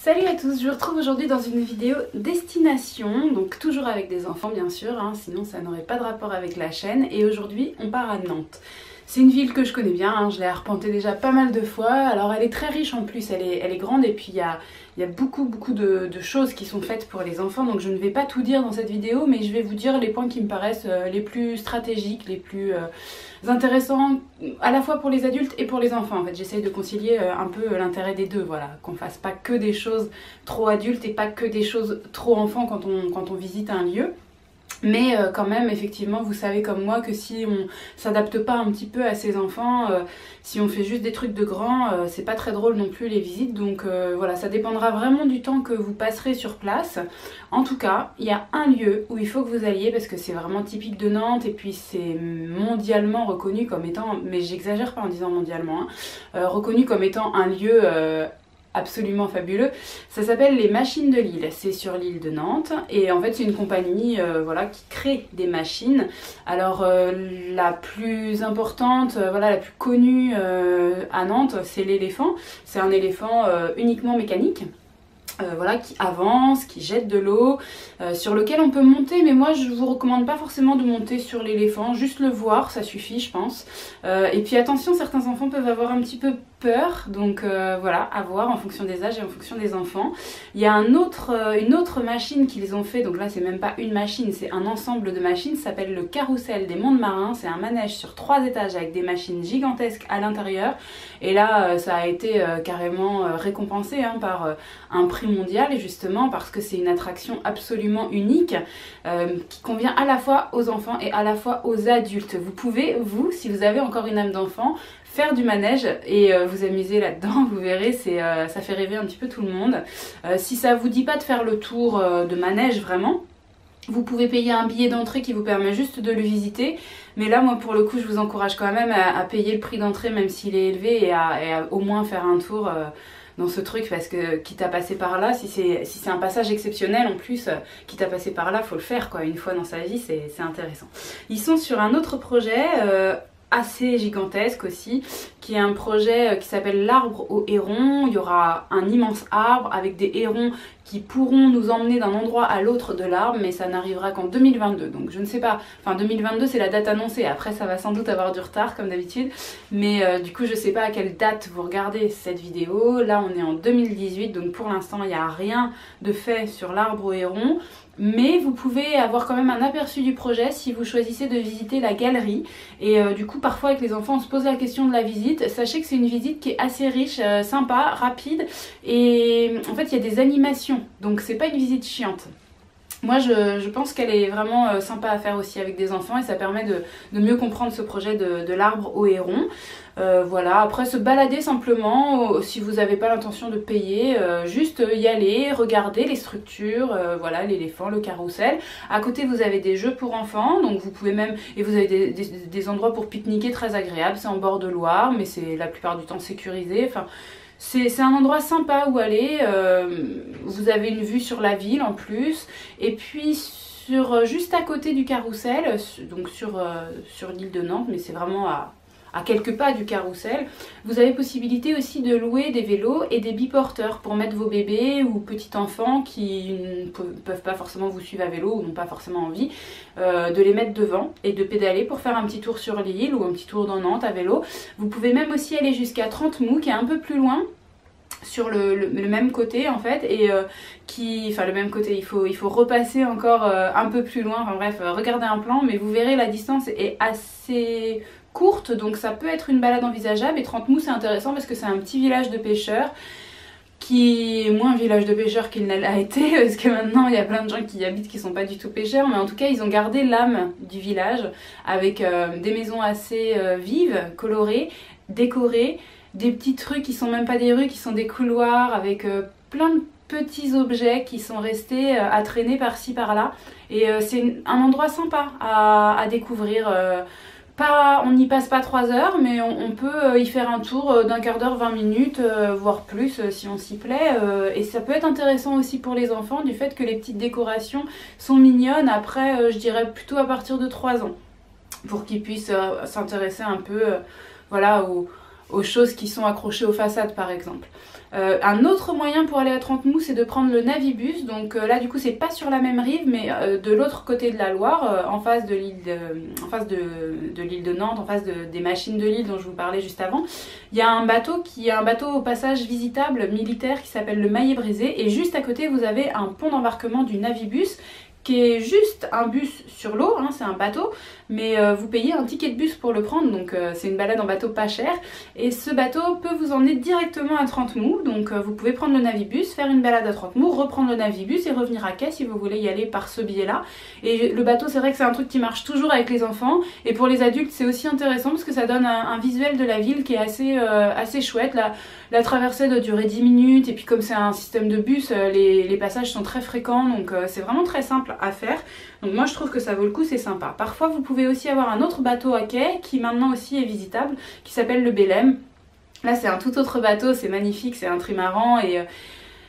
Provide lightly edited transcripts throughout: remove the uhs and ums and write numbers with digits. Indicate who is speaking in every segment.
Speaker 1: Salut à tous, je vous retrouve aujourd'hui dans une vidéo destination, donc toujours avec des enfants bien sûr, sinon ça n'aurait pas de rapport avec la chaîne. Et aujourd'hui on part à Nantes. C'est une ville que je connais bien, je l'ai arpentée déjà pas mal de fois. Alors elle est très riche en plus, elle est grande et puis il y a beaucoup de choses qui sont faites pour les enfants. Donc je ne vais pas tout dire dans cette vidéo, mais je vais vous dire les points qui me paraissent les plus stratégiques, les plus intéressants à la fois pour les adultes et pour les enfants. En fait j'essaye de concilier un peu l'intérêt des deux, voilà, qu'on fasse pas que des choses trop adultes et pas que des choses trop enfants quand on visite un lieu. Mais quand même, effectivement, vous savez comme moi que si on s'adapte pas un petit peu à ses enfants, si on fait juste des trucs de grands, c'est pas très drôle non plus les visites. Donc voilà, ça dépendra vraiment du temps que vous passerez sur place. En tout cas, il y a un lieu où il faut que vous alliez parce que c'est vraiment typique de Nantes et puis c'est mondialement reconnu comme étant, mais j'exagère pas en disant mondialement, reconnu comme étant un lieu absolument fabuleux. Ça s'appelle les Machines de Lille, c'est sur l'île de Nantes et en fait c'est une compagnie voilà, qui crée des machines. Alors la plus importante, voilà, la plus connue à Nantes, c'est l'éléphant. C'est un éléphant uniquement mécanique. Voilà, qui avance, qui jette de l'eau, sur lequel on peut monter, mais moi je vous recommande pas forcément de monter sur l'éléphant, juste le voir, ça suffit je pense. Et puis attention, certains enfants peuvent avoir un petit peu peur, donc voilà, à voir en fonction des âges et en fonction des enfants. Il y a une autre machine qu'ils ont fait, donc là c'est même pas une machine, c'est un ensemble de machines, ça s'appelle le Carrousel des Mondes Marins. C'est un manège sur 3 étages avec des machines gigantesques à l'intérieur, et là ça a été carrément récompensé par un prix mondial, justement parce que c'est une attraction absolument unique qui convient à la fois aux enfants et à la fois aux adultes. Vous pouvez, vous, si vous avez encore une âme d'enfant, faire du manège et vous amuser là-dedans, vous verrez, ça fait rêver un petit peu tout le monde. Si ça vous dit pas de faire le tour de manège vraiment, vous pouvez payer un billet d'entrée qui vous permet juste de le visiter. Mais là, moi, pour le coup, je vous encourage quand même à payer le prix d'entrée, même s'il est élevé, et à au moins faire un tour dans ce truc, parce que quitte à passer par là, si c'est un passage exceptionnel en plus, quitte à passer par là, faut le faire quoi, une fois dans sa vie, c'est intéressant. Ils sont sur un autre projet assez gigantesque aussi, qui est un projet qui s'appelle l'arbre aux hérons. Il y aura un immense arbre avec des hérons qui pourront nous emmener d'un endroit à l'autre de l'arbre, mais ça n'arrivera qu'en 2022, donc je ne sais pas, enfin 2022 c'est la date annoncée, après ça va sans doute avoir du retard comme d'habitude, mais du coup je sais pas à quelle date vous regardez cette vidéo. Là on est en 2018, donc pour l'instant il n'y a rien de fait sur l'arbre aux hérons, mais vous pouvez avoir quand même un aperçu du projet si vous choisissez de visiter la galerie. Et du coup parfois avec les enfants on se pose la question de la visite. Sachez que c'est une visite qui est assez riche, sympa, rapide, et en fait il y a des animations, donc c'est pas une visite chiante. Moi je pense qu'elle est vraiment sympa à faire aussi avec des enfants et ça permet de mieux comprendre ce projet de l'arbre aux hérons. Voilà, après se balader simplement, si vous n'avez pas l'intention de payer, juste y aller, regarder les structures, voilà, l'éléphant, le carrousel. À côté vous avez des jeux pour enfants, donc vous pouvez même, et vous avez des endroits pour pique-niquer très agréables, c'est en bord de Loire, mais c'est la plupart du temps sécurisé, enfin... C'est un endroit sympa où aller, vous avez une vue sur la ville en plus, et puis juste à côté du carrousel, donc sur l'île de Nantes, mais c'est vraiment à quelques pas du carrousel, vous avez possibilité aussi de louer des vélos et des biporteurs pour mettre vos bébés ou petits enfants qui ne peuvent pas forcément vous suivre à vélo ou n'ont pas forcément envie, de les mettre devant et de pédaler pour faire un petit tour sur l'île ou un petit tour dans Nantes à vélo. Vous pouvez même aussi aller jusqu'à Trente-Mou qui est un peu plus loin, sur le même côté en fait, et enfin le même côté, il faut repasser encore un peu plus loin, enfin bref, regardez un plan, mais vous verrez la distance est assez courte, donc ça peut être une balade envisageable. Et Trente-Mou c'est intéressant parce que c'est un petit village de pêcheurs qui est moins village de pêcheurs qu'il ne l'a été, parce que maintenant il y a plein de gens qui y habitent qui sont pas du tout pêcheurs, mais en tout cas ils ont gardé l'âme du village avec des maisons assez vives, colorées, décorées, des petites rues qui sont même pas des rues, qui sont des couloirs avec plein de petits objets qui sont restés à traîner par-ci par-là, et c'est un endroit sympa à découvrir. On n'y passe pas 3 heures, mais on peut y faire un tour d'un quart d'heure, 20 minutes, voire plus si on s'y plaît. Et ça peut être intéressant aussi pour les enfants, du fait que les petites décorations sont mignonnes. Après, je dirais plutôt à partir de 3 ans, pour qu'ils puissent s'intéresser un peu voilà, aux choses qui sont accrochées aux façades par exemple. Un autre moyen pour aller à Trentemoux, c'est de prendre le Navibus. Donc là du coup c'est pas sur la même rive, mais de l'autre côté de la Loire, en face de l'île de Nantes, en face des machines de Lille dont je vous parlais juste avant. Il y a un bateau qui est un bateau au passage visitable militaire qui s'appelle le Maillet Brisé, et juste à côté vous avez un pont d'embarquement du Navibus qui est juste un bus sur l'eau, hein, c'est un bateau, mais vous payez un ticket de bus pour le prendre, donc c'est une balade en bateau pas cher, et ce bateau peut vous emmener directement à Trentemoux, donc vous pouvez prendre le Navibus, faire une balade à Trentemoux, reprendre le Navibus et revenir à quai si vous voulez y aller par ce biais-là. Et le bateau, c'est vrai que c'est un truc qui marche toujours avec les enfants, et pour les adultes c'est aussi intéressant parce que ça donne un visuel de la ville qui est assez chouette. La traversée doit durer 10 minutes, et puis comme c'est un système de bus, les passages sont très fréquents, donc c'est vraiment très simple à faire. Donc moi je trouve que ça vaut le coup, c'est sympa. Parfois vous pouvez aussi avoir un autre bateau à quai qui maintenant aussi est visitable, qui s'appelle le Belém. Là c'est un tout autre bateau, c'est magnifique, c'est un trimaran, et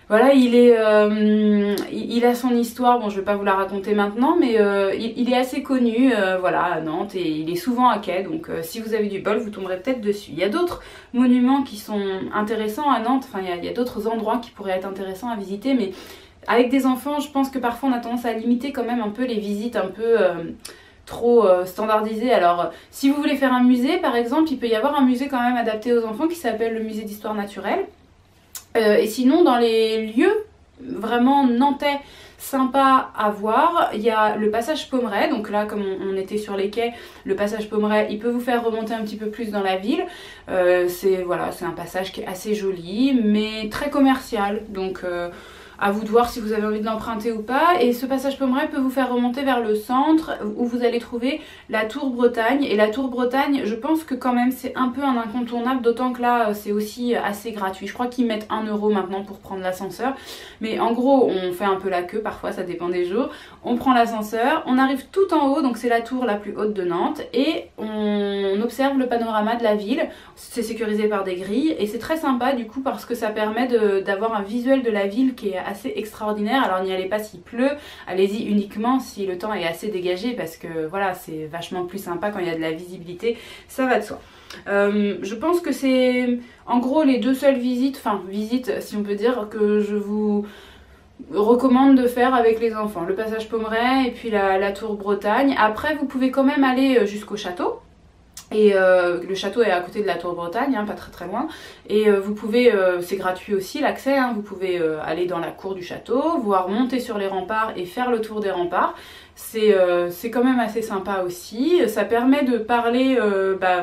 Speaker 1: voilà, il a son histoire. Bon, je vais pas vous la raconter maintenant, mais il est assez connu, voilà, à Nantes, et il est souvent à quai, donc si vous avez du bol, vous tomberez peut-être dessus. Il y a d'autres monuments qui sont intéressants à Nantes, enfin il y a d'autres endroits qui pourraient être intéressants à visiter, mais avec des enfants, je pense que parfois on a tendance à limiter quand même un peu les visites un peu trop standardisées. Alors si vous voulez faire un musée par exemple, il peut y avoir un musée quand même adapté aux enfants qui s'appelle le musée d'histoire naturelle. Et sinon dans les lieux vraiment nantais sympa à voir, il y a le passage Pommerais. Donc là comme on était sur les quais, le passage Pommerais il peut vous faire remonter un petit peu plus dans la ville. C'est un passage qui est assez joli mais très commercial, donc à vous de voir si vous avez envie de l'emprunter ou pas. Et ce passage Pommerais peut vous faire remonter vers le centre où vous allez trouver la Tour Bretagne. Et la Tour Bretagne, je pense que quand même c'est un peu un incontournable, d'autant que là c'est aussi assez gratuit. Je crois qu'ils mettent 1 € maintenant pour prendre l'ascenseur. Mais en gros on fait un peu la queue, parfois ça dépend des jours. On prend l'ascenseur, on arrive tout en haut, donc c'est la tour la plus haute de Nantes, et on observe le panorama de la ville. C'est sécurisé par des grilles et c'est très sympa du coup parce que ça permet d'avoir un visuel de la ville qui est assez extraordinaire. Alors n'y allez pas s'il pleut, allez-y uniquement si le temps est assez dégagé, parce que voilà, c'est vachement plus sympa quand il y a de la visibilité, ça va de soi. Je pense que c'est en gros les deux seules visites si on peut dire, que je vous recommande de faire avec les enfants. Le passage Pommerais et puis la Tour Bretagne. Après vous pouvez quand même aller jusqu'au château. Et le château est à côté de la Tour Bretagne, hein, pas très loin. Et vous pouvez, c'est gratuit aussi l'accès, hein, vous pouvez aller dans la cour du château, voire monter sur les remparts et faire le tour des remparts. C'est quand même assez sympa aussi. Ça permet de parler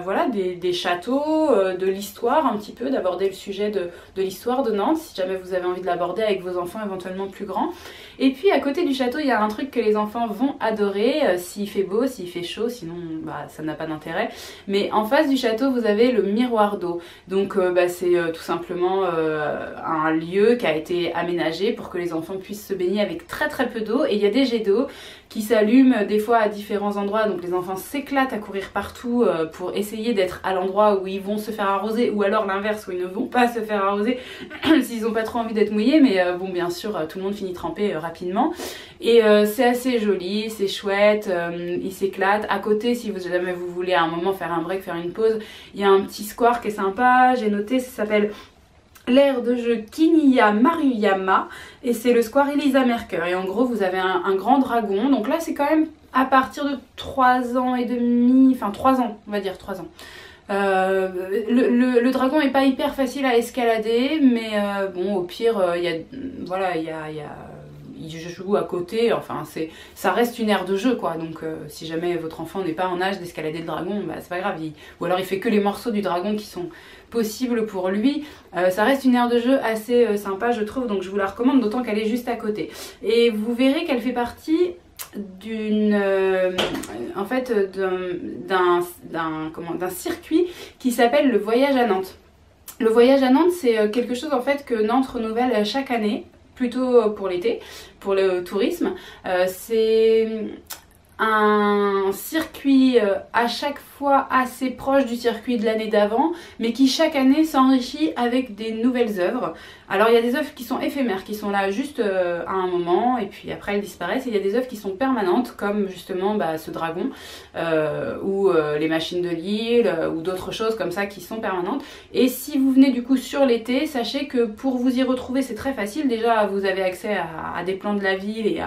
Speaker 1: voilà, des châteaux, de l'histoire un petit peu, d'aborder le sujet de l'histoire de Nantes, si jamais vous avez envie de l'aborder avec vos enfants éventuellement plus grands. Et puis à côté du château, il y a un truc que les enfants vont adorer, s'il fait beau, s'il fait chaud, sinon ça n'a pas d'intérêt. Mais en face du château, vous avez le miroir d'eau. Donc c'est tout simplement un lieu qui a été aménagé pour que les enfants puissent se baigner avec très peu d'eau. Et il y a des jets d'eau qui s'allument des fois à différents endroits, donc les enfants s'éclatent à courir partout pour essayer d'être à l'endroit où ils vont se faire arroser, ou alors l'inverse, où ils ne vont pas se faire arroser s'ils n'ont pas trop envie d'être mouillés, mais bon, bien sûr tout le monde finit trempé rapidement. Et c'est assez joli, c'est chouette, ils s'éclatent. À côté, si jamais vous voulez à un moment faire un break, faire une pause, il y a un petit square qui est sympa, j'ai noté, ça s'appelle l'aire de jeu Kiniya Maruyama, et c'est le square Elisa Mercœur. Et en gros vous avez un grand dragon, donc là c'est quand même à partir de 3 ans et demi, enfin 3 ans, on va dire 3 ans. Le dragon est pas hyper facile à escalader, mais bon, au pire il joue à côté, enfin ça reste une aire de jeu quoi, donc si jamais votre enfant n'est pas en âge d'escalader le dragon, c'est pas grave, ou alors il fait que les morceaux du dragon qui sont possibles pour lui, ça reste une aire de jeu assez sympa je trouve, donc je vous la recommande, d'autant qu'elle est juste à côté. Et vous verrez qu'elle fait partie d'un circuit qui s'appelle le Voyage à Nantes. Le Voyage à Nantes, c'est quelque chose en fait que Nantes renouvelle chaque année, plutôt pour l'été, pour le tourisme. C'est un circuit à chaque fois assez proche du circuit de l'année d'avant, mais qui chaque année s'enrichit avec des nouvelles œuvres. Alors il y a des œuvres qui sont éphémères, qui sont là juste à un moment et puis après elles disparaissent, et il y a des œuvres qui sont permanentes comme justement ce dragon ou les machines de Lille ou d'autres choses comme ça qui sont permanentes. Et si vous venez du coup sur l'été, sachez que pour vous y retrouver c'est très facile. Déjà vous avez accès à des plans de la ville et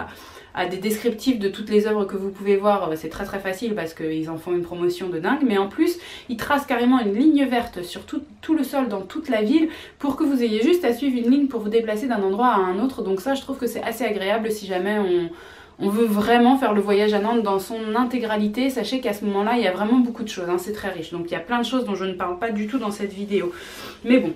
Speaker 1: à des descriptifs de toutes les œuvres que vous pouvez voir, c'est très facile parce qu'ils en font une promotion de dingue, mais en plus ils tracent carrément une ligne verte sur tout le sol dans toute la ville pour que vous ayez juste à suivre une ligne pour vous déplacer d'un endroit à un autre. Donc ça je trouve que c'est assez agréable si jamais on veut vraiment faire le voyage à Nantes dans son intégralité. Sachez qu'à ce moment là il y a vraiment beaucoup de choses, hein, c'est très riche, donc il y a plein de choses dont je ne parle pas du tout dans cette vidéo, mais bon.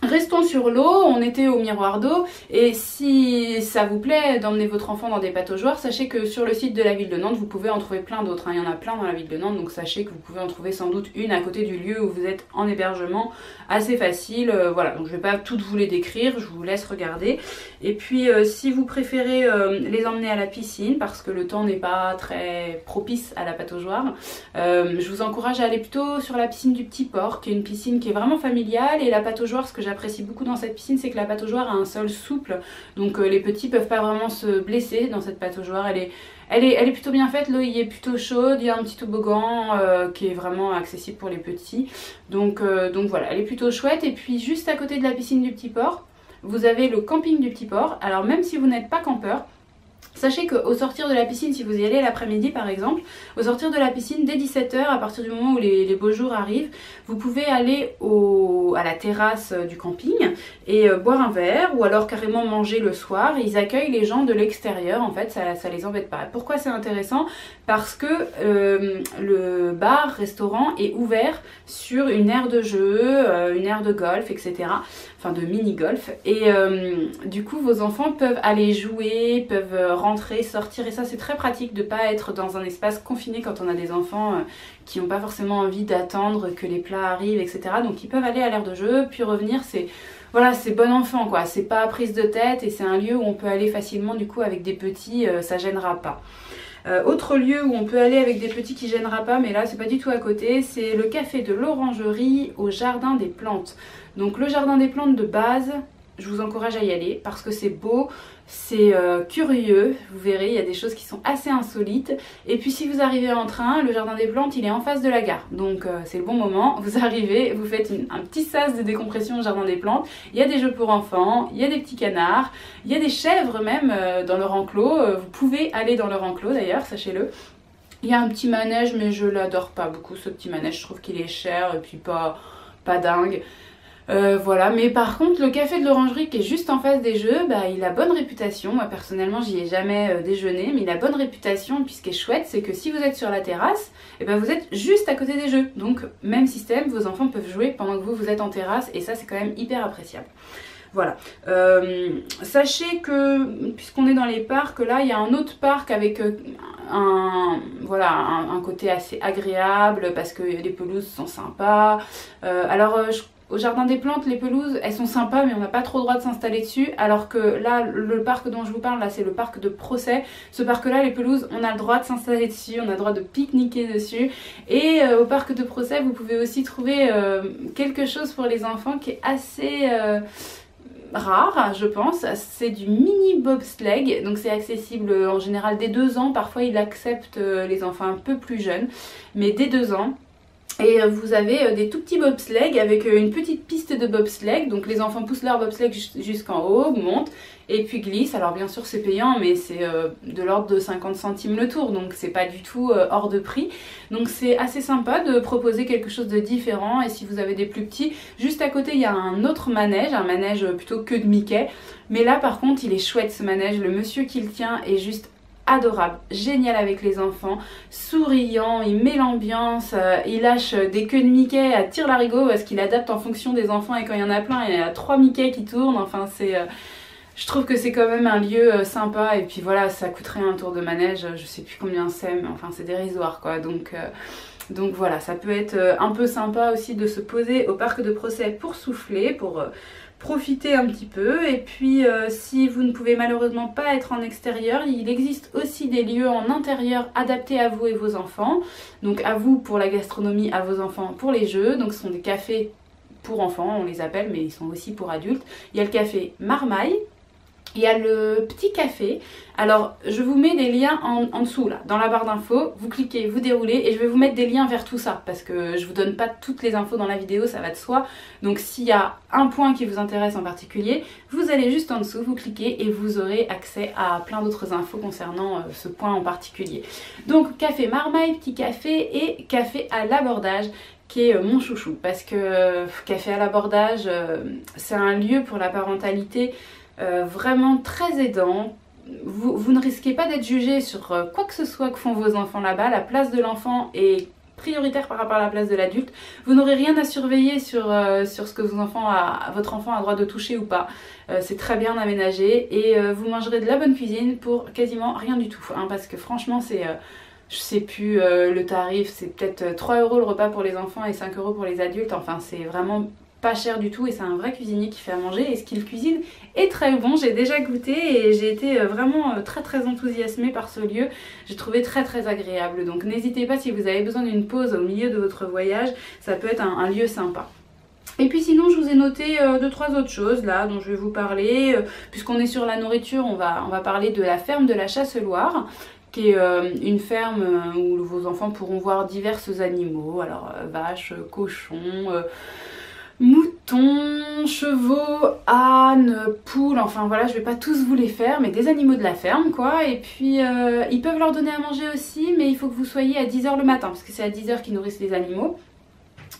Speaker 1: Restons sur l'eau, on était au miroir d'eau, et si ça vous plaît d'emmener votre enfant dans des pataugeoires, sachez que sur le site de la ville de Nantes, vous pouvez en trouver plein d'autres, hein. Il y en a plein dans la ville de Nantes, donc sachez que vous pouvez en trouver sans doute une à côté du lieu où vous êtes en hébergement, assez facile, voilà, donc je ne vais pas toutes vous les décrire, je vous laisse regarder. Et puis si vous préférez les emmener à la piscine, parce que le temps n'est pas très propice à la pataugeoire, je vous encourage à aller plutôt sur la piscine du Petit Port, qui est une piscine qui est vraiment familiale, et la pataugeoire, ce que j'apprécie beaucoup dans cette piscine, c'est que la pataugeoire a un sol souple, donc les petits peuvent pas vraiment se blesser dans cette pataugeoire. Elle est plutôt bien faite, l'eau y est plutôt chaude, il y a un petit toboggan qui est vraiment accessible pour les petits, donc voilà, elle est plutôt chouette. Et puis juste à côté de la piscine du Petit Port, vous avez le camping du Petit Port. Alors même si vous n'êtes pas campeur, sachez qu'au sortir de la piscine, si vous y allez l'après-midi par exemple, au sortir de la piscine dès 17 h, à partir du moment où les beaux jours arrivent, vous pouvez aller à la terrasse du camping et boire un verre, ou alors carrément manger le soir. Ils accueillent les gens de l'extérieur, en fait ça les embête pas. Pourquoi c'est intéressant? Parce que le bar-restaurant est ouvert sur une aire de jeu, une aire de golf, etc. Enfin de mini-golf, et du coup vos enfants peuvent aller jouer, peuvent rentrer, sortir, et ça c'est très pratique de ne pas être dans un espace confiné quand on a des enfants qui n'ont pas forcément envie d'attendre que les plats arrivent, etc. Donc ils peuvent aller à l'aire de jeu, puis revenir. Voilà, c'est bon enfant quoi, c'est pas prise de tête, et c'est un lieu où on peut aller facilement du coup avec des petits, ça gênera pas. Autre lieu où on peut aller avec des petits qui gênera pas, mais là c'est pas du tout à côté, c'est le café de l'Orangerie au Jardin des Plantes. Donc le Jardin des Plantes de base, je vous encourage à y aller parce que c'est beau, c'est curieux, vous verrez, il y a des choses qui sont assez insolites. Et puis si vous arrivez en train, le Jardin des Plantes il est en face de la gare, donc c'est le bon moment, vous arrivez, vous faites un petit sas de décompression au Jardin des Plantes. Il y a des jeux pour enfants, il y a des petits canards, il y a des chèvres même dans leur enclos, vous pouvez aller dans leur enclos d'ailleurs, sachez-le. Il y a un petit manège, mais je l'adore pas beaucoup ce petit manège, je trouve qu'il est cher et puis pas dingue. Voilà, mais par contre le café de l'Orangerie qui est juste en face des jeux, il a bonne réputation. Moi personnellement j'y ai jamais déjeuné, mais il a bonne réputation. Et puis ce qui est chouette, c'est que si vous êtes sur la terrasse, vous êtes juste à côté des jeux, donc même système, vos enfants peuvent jouer pendant que vous êtes en terrasse, et ça c'est quand même hyper appréciable. Voilà, sachez que puisqu'on est dans les parcs, là il y a un autre parc avec un côté assez agréable parce que les pelouses sont sympas. Au Jardin des Plantes, les pelouses, elles sont sympas, mais on n'a pas trop le droit de s'installer dessus. Alors que là, le parc dont je vous parle, là, c'est le parc de Procès. Ce parc-là, les pelouses, on a le droit de s'installer dessus, on a le droit de pique-niquer dessus. Et au parc de Procès, vous pouvez aussi trouver quelque chose pour les enfants qui est assez rare, je pense. C'est du mini bobsleigh, donc c'est accessible en général dès 2 ans. Parfois, il accepte les enfants un peu plus jeunes, mais dès 2 ans. Et vous avez des tout petits bobsleighs avec une petite piste de bobsleigh, donc les enfants poussent leur bobsleigh jusqu'en haut, montent et puis glissent. Alors bien sûr c'est payant, mais c'est de l'ordre de 50 centimes le tour, donc c'est pas du tout hors de prix. Donc c'est assez sympa de proposer quelque chose de différent. Et si vous avez des plus petits, juste à côté il y a un autre manège, un manège plutôt que de Mickey, mais là par contre il est chouette ce manège, le monsieur qui le tient est juste adorable, génial avec les enfants, souriant, il met l'ambiance, il lâche des queues de Mickey à tire-larigot parce qu'il adapte en fonction des enfants, et quand il y en a plein, il y a 3 Mickey qui tournent. Enfin je trouve que c'est quand même un lieu sympa. Et puis voilà, ça coûterait un tour de manège, je sais plus combien c'est, mais enfin c'est dérisoire quoi. Donc voilà, ça peut être un peu sympa aussi de se poser au parc de Procès pour souffler, pour profitez un petit peu. Et puis si vous ne pouvez malheureusement pas être en extérieur, il existe aussi des lieux en intérieur adaptés à vous et vos enfants. Donc à vous pour la gastronomie, à vos enfants pour les jeux. Donc ce sont des cafés pour enfants, on les appelle, mais ils sont aussi pour adultes. Il y a le café Marmaille. Il y a le petit café. Alors je vous mets des liens en dessous là, dans la barre d'infos. Vous cliquez, vous déroulez et je vais vous mettre des liens vers tout ça parce que je vous donne pas toutes les infos dans la vidéo, ça va de soi. Donc s'il y a un point qui vous intéresse en particulier, vous allez juste en dessous, vous cliquez et vous aurez accès à plein d'autres infos concernant ce point en particulier. Donc café Marmaille, petit café et café à l'abordage, qui est mon chouchou parce que café à l'abordage, c'est un lieu pour la parentalité vraiment très aidant. Vous ne risquez pas d'être jugé sur quoi que ce soit que font vos enfants là-bas. La place de l'enfant est prioritaire par rapport à la place de l'adulte. Vous n'aurez rien à surveiller sur ce que votre enfant a droit de toucher ou pas. C'est très bien aménagé et vous mangerez de la bonne cuisine pour quasiment rien du tout. Hein, parce que franchement, c'est... je sais plus le tarif, c'est peut-être 3 € le repas pour les enfants et 5 € pour les adultes. Enfin, c'est vraiment pas cher du tout et c'est un vrai cuisinier qui fait à manger et ce qu'il cuisine est très bon. J'ai déjà goûté et j'ai été vraiment très enthousiasmée par ce lieu. J'ai trouvé très agréable. Donc n'hésitez pas si vous avez besoin d'une pause au milieu de votre voyage, ça peut être un lieu sympa. Et puis sinon je vous ai noté 2-3 autres choses là dont je vais vous parler. Puisqu'on est sur la nourriture, on va parler de la ferme de la Chasseloire, qui est une ferme où vos enfants pourront voir divers animaux, alors vaches, cochons, moutons, chevaux, ânes, poules, enfin voilà, je vais pas tous vous les faire, mais des animaux de la ferme quoi. Et puis ils peuvent leur donner à manger aussi, mais il faut que vous soyez à 10 h le matin, parce que c'est à 10 h qu'ils nourrissent les animaux.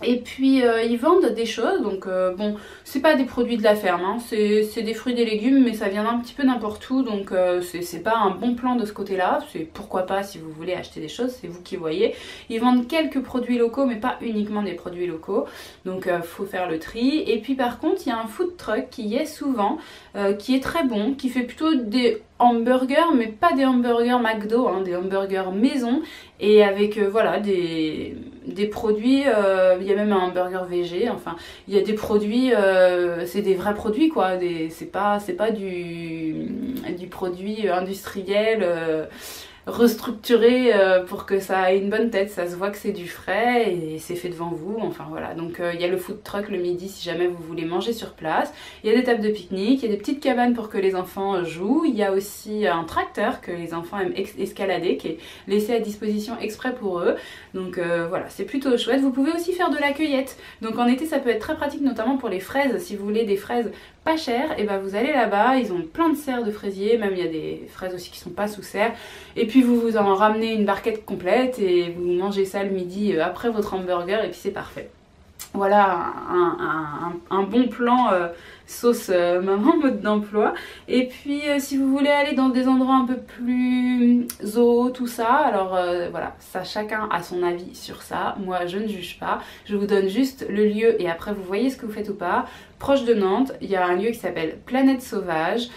Speaker 1: Et puis ils vendent des choses, donc bon, c'est pas des produits de la ferme, hein, c'est des fruits, des légumes, mais ça vient un petit peu n'importe où, donc c'est pas un bon plan de ce côté-là. C'est pourquoi pas si vous voulez acheter des choses, c'est vous qui voyez. Ils vendent quelques produits locaux, mais pas uniquement des produits locaux, donc faut faire le tri. Et puis par contre, il y a un food truck qui y est souvent, qui est très bon, qui fait plutôt des hamburgers, mais pas des hamburgers McDo, hein, des hamburgers maison, et avec voilà des produits, il y a même un hamburger végé, enfin il y a des produits, c'est des vrais produits quoi, c'est pas du produit industriel restructuré pour que ça ait une bonne tête. Ça se voit que c'est du frais et c'est fait devant vous, enfin voilà. Donc il y a le food truck le midi si jamais vous voulez manger sur place. Il y a des tables de pique-nique, il y a des petites cabanes pour que les enfants jouent. Il y a aussi un tracteur que les enfants aiment escalader, qui est laissé à disposition exprès pour eux. Donc voilà, c'est plutôt chouette. Vous pouvez aussi faire de la cueillette. Donc en été ça peut être très pratique, notamment pour les fraises. Si vous voulez des fraises pas chères, et ben vous allez là-bas, ils ont plein de serres de fraisiers, même il y a des fraises aussi qui sont pas sous serre. Et puis vous en ramenez une barquette complète et vous mangez ça le midi après votre hamburger et puis c'est parfait. Voilà un bon plan sauce maman mode d'emploi. Et puis si vous voulez aller dans des endroits un peu plus zoo, tout ça, alors voilà, ça chacun a son avis sur ça. Moi je ne juge pas, je vous donne juste le lieu et après vous voyez ce que vous faites ou pas. Proche de Nantes, il y a un lieu qui s'appelle Planète Sauvage,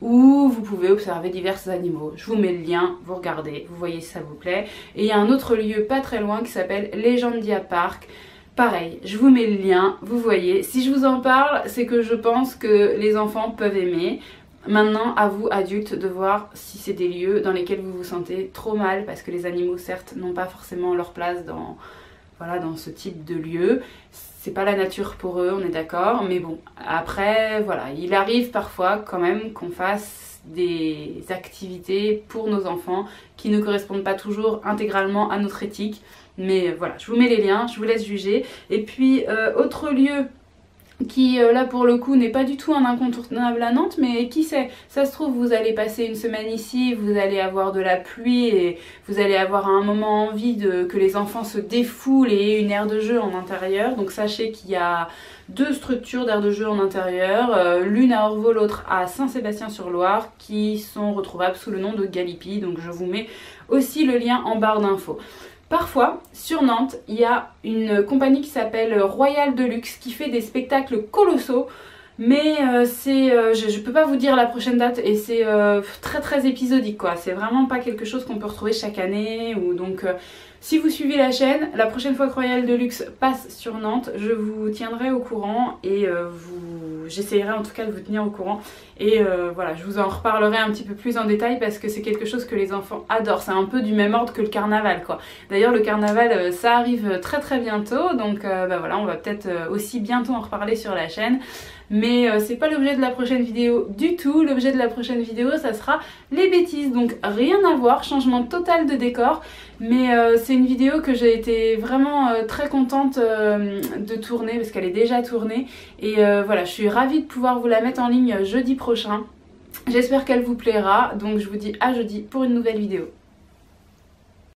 Speaker 1: où vous pouvez observer divers animaux. Je vous mets le lien, vous regardez, vous voyez si ça vous plaît. Et il y a un autre lieu pas très loin qui s'appelle Legendia Park. Pareil, je vous mets le lien, vous voyez. Si je vous en parle, c'est que je pense que les enfants peuvent aimer. Maintenant, à vous, adultes, de voir si c'est des lieux dans lesquels vous vous sentez trop mal, parce que les animaux, certes, n'ont pas forcément leur place dans ce type de lieu. C'est pas la nature pour eux, on est d'accord, mais bon, après, voilà, il arrive parfois quand même qu'on fasse des activités pour nos enfants qui ne correspondent pas toujours intégralement à notre éthique, mais voilà, je vous mets les liens, je vous laisse juger. Et puis, autre lieu qui là pour le coup n'est pas du tout un incontournable à Nantes, mais qui sait, ça se trouve vous allez passer une semaine ici, vous allez avoir de la pluie et vous allez avoir à un moment envie que les enfants se défoulent et aient une aire de jeu en intérieur. Donc sachez qu'il y a 2 structures d'aire de jeu en intérieur, l'une à Orvaux, l'autre à Saint-Sébastien-sur-Loire, qui sont retrouvables sous le nom de Galipi. Donc je vous mets aussi le lien en barre d'infos. Parfois, sur Nantes, il y a une compagnie qui s'appelle Royal Deluxe qui fait des spectacles colossaux, Mais je peux pas vous dire la prochaine date et c'est très épisodique quoi. C'est vraiment pas quelque chose qu'on peut retrouver chaque année ou donc si vous suivez la chaîne, la prochaine fois que Royal Deluxe passe sur Nantes, je vous tiendrai au courant et j'essayerai en tout cas de vous tenir au courant. Et voilà, je vous en reparlerai un petit peu plus en détail parce que c'est quelque chose que les enfants adorent. C'est un peu du même ordre que le carnaval quoi. D'ailleurs le carnaval ça arrive très bientôt, donc voilà, on va peut-être aussi bientôt en reparler sur la chaîne. Mais c'est pas l'objet de la prochaine vidéo du tout. L'objet de la prochaine vidéo ça sera les bêtises, donc rien à voir, changement total de décor. Mais c'est une vidéo que j'ai été vraiment très contente de tourner parce qu'elle est déjà tournée. Et voilà, je suis ravie de pouvoir vous la mettre en ligne jeudi prochain. J'espère qu'elle vous plaira, donc je vous dis à jeudi pour une nouvelle vidéo.